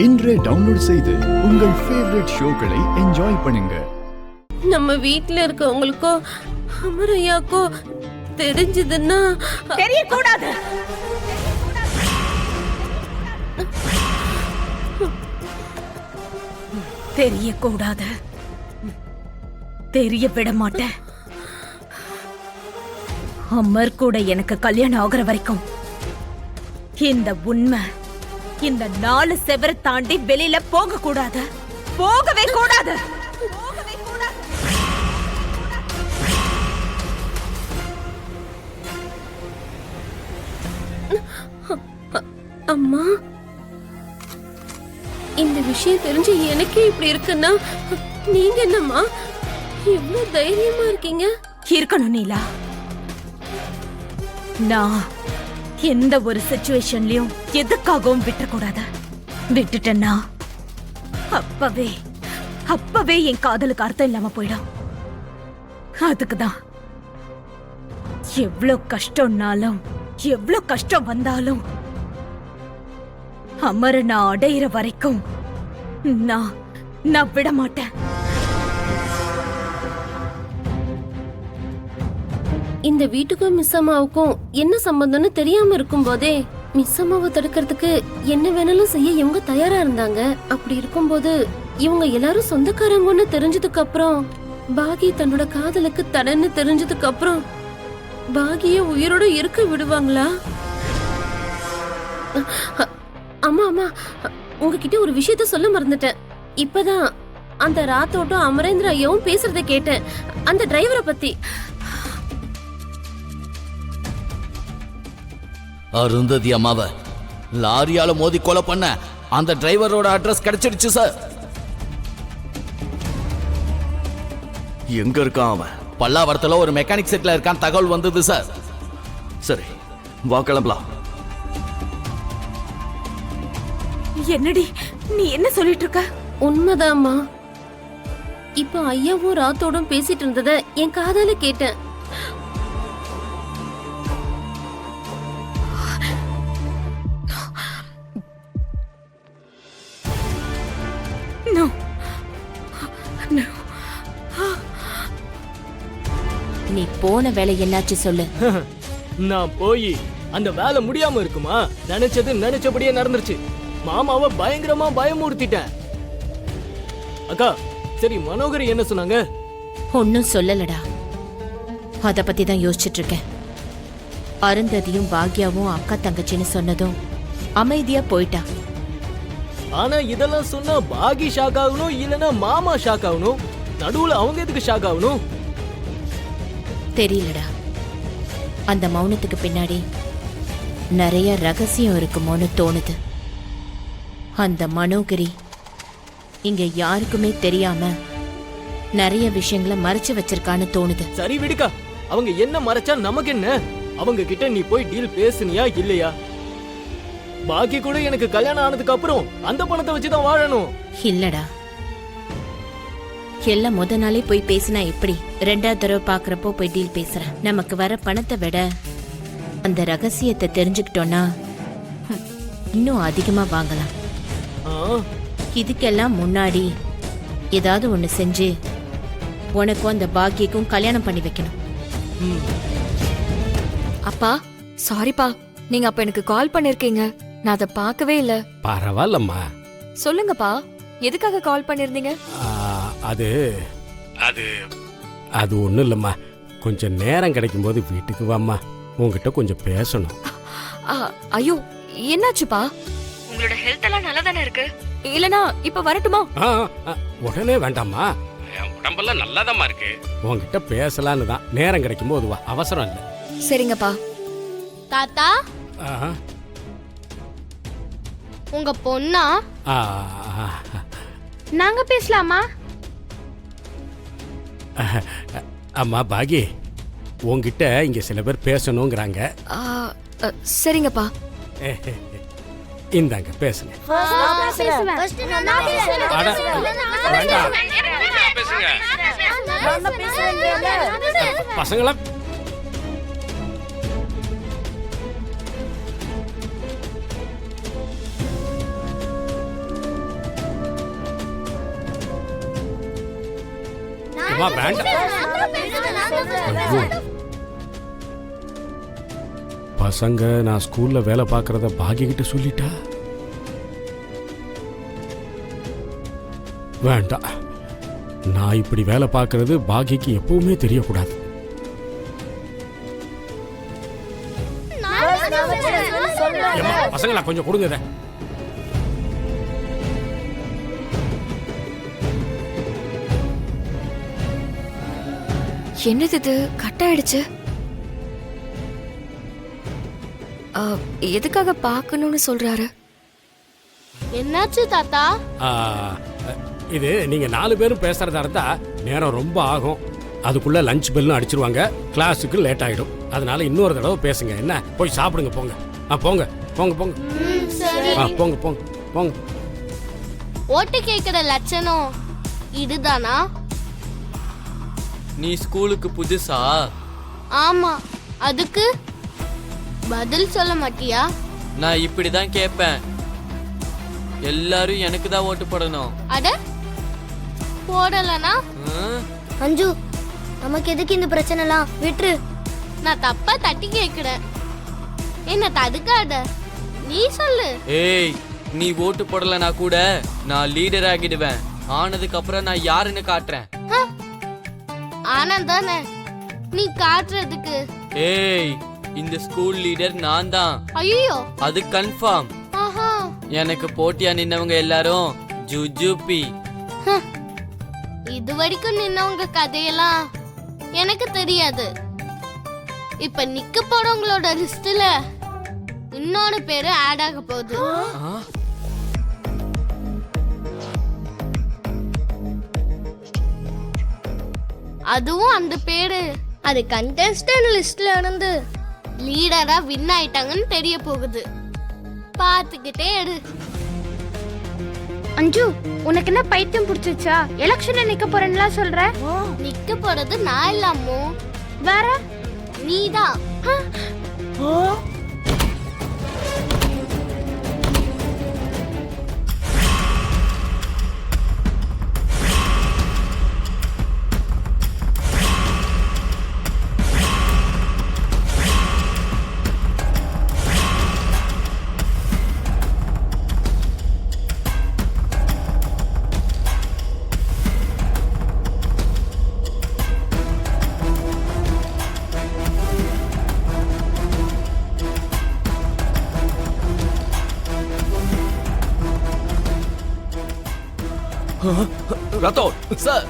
இன்றே டவுன்லோட் செய்து உங்கள் ஃபேவரட் ஷோக்களை என்ஜாய் பண்ணுங்க. நம்ம வீட்ல இருக்கவங்களுக்கோ அமரையாக்கோ தெரிஞ்சதுன்னா தெரியக்கூடாது. தெரியக்கூடாது. தெரிய விட மாட்டேன். அமர் கூட எனக்கு கல்யாணம் ஆகுற வரைக்கும் இந்த உண்மை இந்த 4 செவரை தாண்டி வெளியில போக கூடாது. போகவே கூடாது. அம்மா, இந்த விஷயம் தெரிஞ்சு எனக்கே இப்படி இருக்குன்னா நீங்க என்னம்மா இவ்வளவு தைரியமா இருக்கீங்க? இருக்கணும் நீலா. நான் எந்த ஒரு சிச்சுவேஷன்லயும் எதுக்காகவும் விட்டுறக்கூடாது. விட்டுட்டேன்னா அப்பவே என் காதலுக்கு அர்த்தம் இல்லாம போயிடும். அதுக்குதான் எவ்வளவு கஷ்டம்னாலும் எவ்வளவு கஷ்டம் வந்தாலும் அமர நான் அடையிற வரைக்கும் நான் விட மாட்டேன். இந்த வீட்டுக்கும் மிஸ் அம்மாவுக்கும் என்ன சம்பந்தம்னு தெரியாம இருக்கும் போதே மிஸ் அம்மாவை தடுக்கிறதுக்கு என்ன வேணாலும் செய்ய இவங்க தயாரா இருந்தாங்க. அப்படி இருக்கும்போது இவங்க எல்லாரும் சொந்தக்காரங்கன்னு தெரிஞ்சதுக்கு அப்புறம் பாகி தன்னோட காதலுக்கு தடன்னு தெரிஞ்சதுக்கு அப்புறம் பாகிய உயிரோட இருக்க விடுவாங்களா? அம்மா அம்மா, உங்ககிட்ட ஒரு விஷயத்த சொல்ல மறந்துட்டேன். இப்பதான் அந்த ராத்தோட்டம் அமரேந்திர ஐயாவும் பேசுறத கேட்டேன். அந்த டிரைவரை பத்தி. அருந்ததி அம்மாவை லாரியால மோதி கொலை பண்ண அந்த டிரைவரோட அட்ரஸ் கிடைச்சிடுச்சு சார். எங்க இருக்கான் அவன்? பல்லாவரத்துல ஒரு மெக்கானிக் செட்ல இருக்கான் தகவல் வந்தது சார். சரி, வா கிளம்பலாம். என்னடி நீ என்ன சொல்லிட்டு இருக்க? உண்மைதாம்மா. இப்ப ஐயாவும் ராத்தோடும் பேசிட்டு இருந்தத என் காதால கேட்டேன். நீ போன வேலை என்னாச்சு சொல்லு. நான் போய் அந்த வேலை முடியாம இருக்குமா? நினைச்சது நினைச்சபடியே நடந்துருச்சு. மாமாவை பயங்கரமா பயமுறுத்திட்டேன். அக்கா, சரி மனோகரி என்ன சொன்னாங்க? ஒன்னும் சொல்லலடா. அத பத்தி தான் யோசிச்சுட்டு இருக்கேன். அருந்ததியும் பாக்யாவும் அக்கா தங்கச்சின்னு சொன்னதும் அமைதியா போயிட்டா. ஆனா இதெல்லாம் சொன்னா பாகி ஷாக் ஆகணும், இல்லனா மாமா ஷாக் ஆகணும். நடுவுல அவங்க எதுக்கு ஷாக் ஆகணும்? தெரியலடா. அந்த மௌனத்துக்கு பின்னாடி நிறைய ரகசியம் இருக்குமோன்னு தோணுது. அந்த மனோகரி இங்க யாருக்குமே தெரியாம நிறைய விஷயங்களை மறைச்சு வச்சிருக்கான்னு தோணுது. சரி விடுக்கா, அவங்க என்ன மறைச்சா நமக்கு என்ன? அவங்க கிட்ட நீ போய் டீல் பேசுனியா இல்லையா? பாக்கி கூட எனக்கு கல்யாணம் ஆனதுக்கு அப்புறம் அந்த பணத்தை வச்சுதான் வாழணும். இல்லடா, எல்லாம் முத நாளே போய் பேசினா எப்படி? 2வது தடவை பாக்குறப்போ போய் டீல் பேசுறேன். நமக்கு வர பணத்தை விட அந்த ரகசியத்தை தெரிஞ்சுக்கிட்டோம்னா இன்னும் அதிகமா வாங்கலாம். இதுக்கெல்லாம் முன்னாடி ஏதாவது ஒண்ணு செஞ்சு உனக்கும் அந்த பாக்கியக்கும் கல்யாணம் பண்ணி வைக்கணும். அப்பா சாரிப்பா, நீங்க அப்ப எனக்கு கால் பண்ணிருக்கீங்க, நான் அதை பார்க்கவே இல்ல. பரவாயில்லம்மா. சொல்லுங்கப்பா, எதுக்காக கால் பண்ணிருந்தீங்க? அது அது அது ஒண்ணும் இல்லம்மா. கொஞ்சம் நேரம் கிடைக்கும் போது வீட்டுக்கு வாம்மா, உங்ககிட்ட கொஞ்சம் பேசணும். ஐயோ என்னாச்சுப்பா? உங்களோட ஹெல்த் எல்லாம் நல்லா தானே இருக்கு? இல்லனா இப்ப வரட்டுமா? உடனே வேண்டாம்மா, என் உடம்பெல்லாம் நல்லாதாம்மா இருக்கு. உங்ககிட்ட பேசலான்னு தான். நேரம் கிடைக்கும் போது வா, அவசரம் இல்லை. சரிங்கப்பா. தாத்தா, உங்க பொண்ணா? நாங்க பேசலாமா? அம்மா பாகி, உங்ககிட்ட இங்க சில பேர் பேசணுங்கிறாங்க. சரிங்கப்பா. இந்தாங்க பேசுங்க. பசங்களா அம்மா வேண்டாம். ஐயோ. பசங்க நான் ஸ்கூல்ல வேலை பார்க்கறத பாகிக்கிட்ட சொல்லிட்டா? வேண்டாம். நான் இப்படி வேலை பார்க்கறது பாகிக்கு எப்பவுமே தெரியக்கூடாது. ஏம்மா, பசங்களா கொஞ்சம் கொடுங்க இதை. என்னது இது கட் ஆயிடுச்சு? எதுக்காக பார்க்கணும்னு சொல்றாரு? என்னாச்சு தாத்தா? ஆ, இது நீங்க 4 பேரும் பேசுறதா இருந்தா நேரம் ரொம்ப ஆகும். அதுக்குள்ள லஞ்ச் பெல்லும் அடிச்சிருவாங்க, கிளாஸுக்கு லேட் ஆயிடும். அதனால இன்னொரு தடவை பேசுங்க. என்ன, போய் சாப்பிடுங்க போங்க. போங்க போங்க போங்க. சரி. போங்க போங்க போங்க. ஓட்டு கேக்குற லட்சணம் இதுதானா? நீ ஸ்கூலுக்கு புதுசா? ஆமா. அதுக்கு பதில் சொல்ல மாட்டியா? நான் இப்படிதான் கேட்பேன். எல்லாரும் எனக்கு தான் ஓட்டு போடணும். அட போடலனா? அஞ்சு, நமக்கு எதுக்கு இந்த பிரச்சனைலாம்? விட்டுரு. நான் தப்பா தட்டி கேக்குறேன். என்ன தடுக்காத, நீ சொல்லு. ஏய், நீ ஓட்டு போடலனா கூட நான் லீடர் ஆகிடுவேன். ஆனதுக்கு அப்புறம் நான் யாருன்னு காட்டுறேன். ஆனந்த் தானே நீ காட்டுறதுக்கு? ஏய், இந்த ஸ்கூல் லீடர் நான் தான். ஐயோ, அது கன்ஃபார்ம். ஆஹா. எனக்கு போட்டியா நின்னவங்க எல்லாரும் ஜுஜுபி. இது வரைக்கும் நின்னவங்க கதையெல்லாம் எனக்கு தெரியாது. இப்ப நிக்க போறவங்களோட லிஸ்ட்ல இன்னொரு பேரு ஆட் ஆக போகுது. அதுவும் அந்த பேரு அது கண்டெஸ்டன்ட் லிஸ்ட்ல இருந்து லீடரா வின் ஆயிட்டாங்கன்னு தெரிய போகுது. பாத்துக்கிட்டே இரு. அஞ்சு, உனக்கு என்ன பைத்தியம் பிடிச்சிச்சா? எலெக்ஷன்ல நிக்க போறேன்னு சொல்ற? நிக்க போறது நான் இல்லாமோ வேற நீதான். ரத்தோர் சார்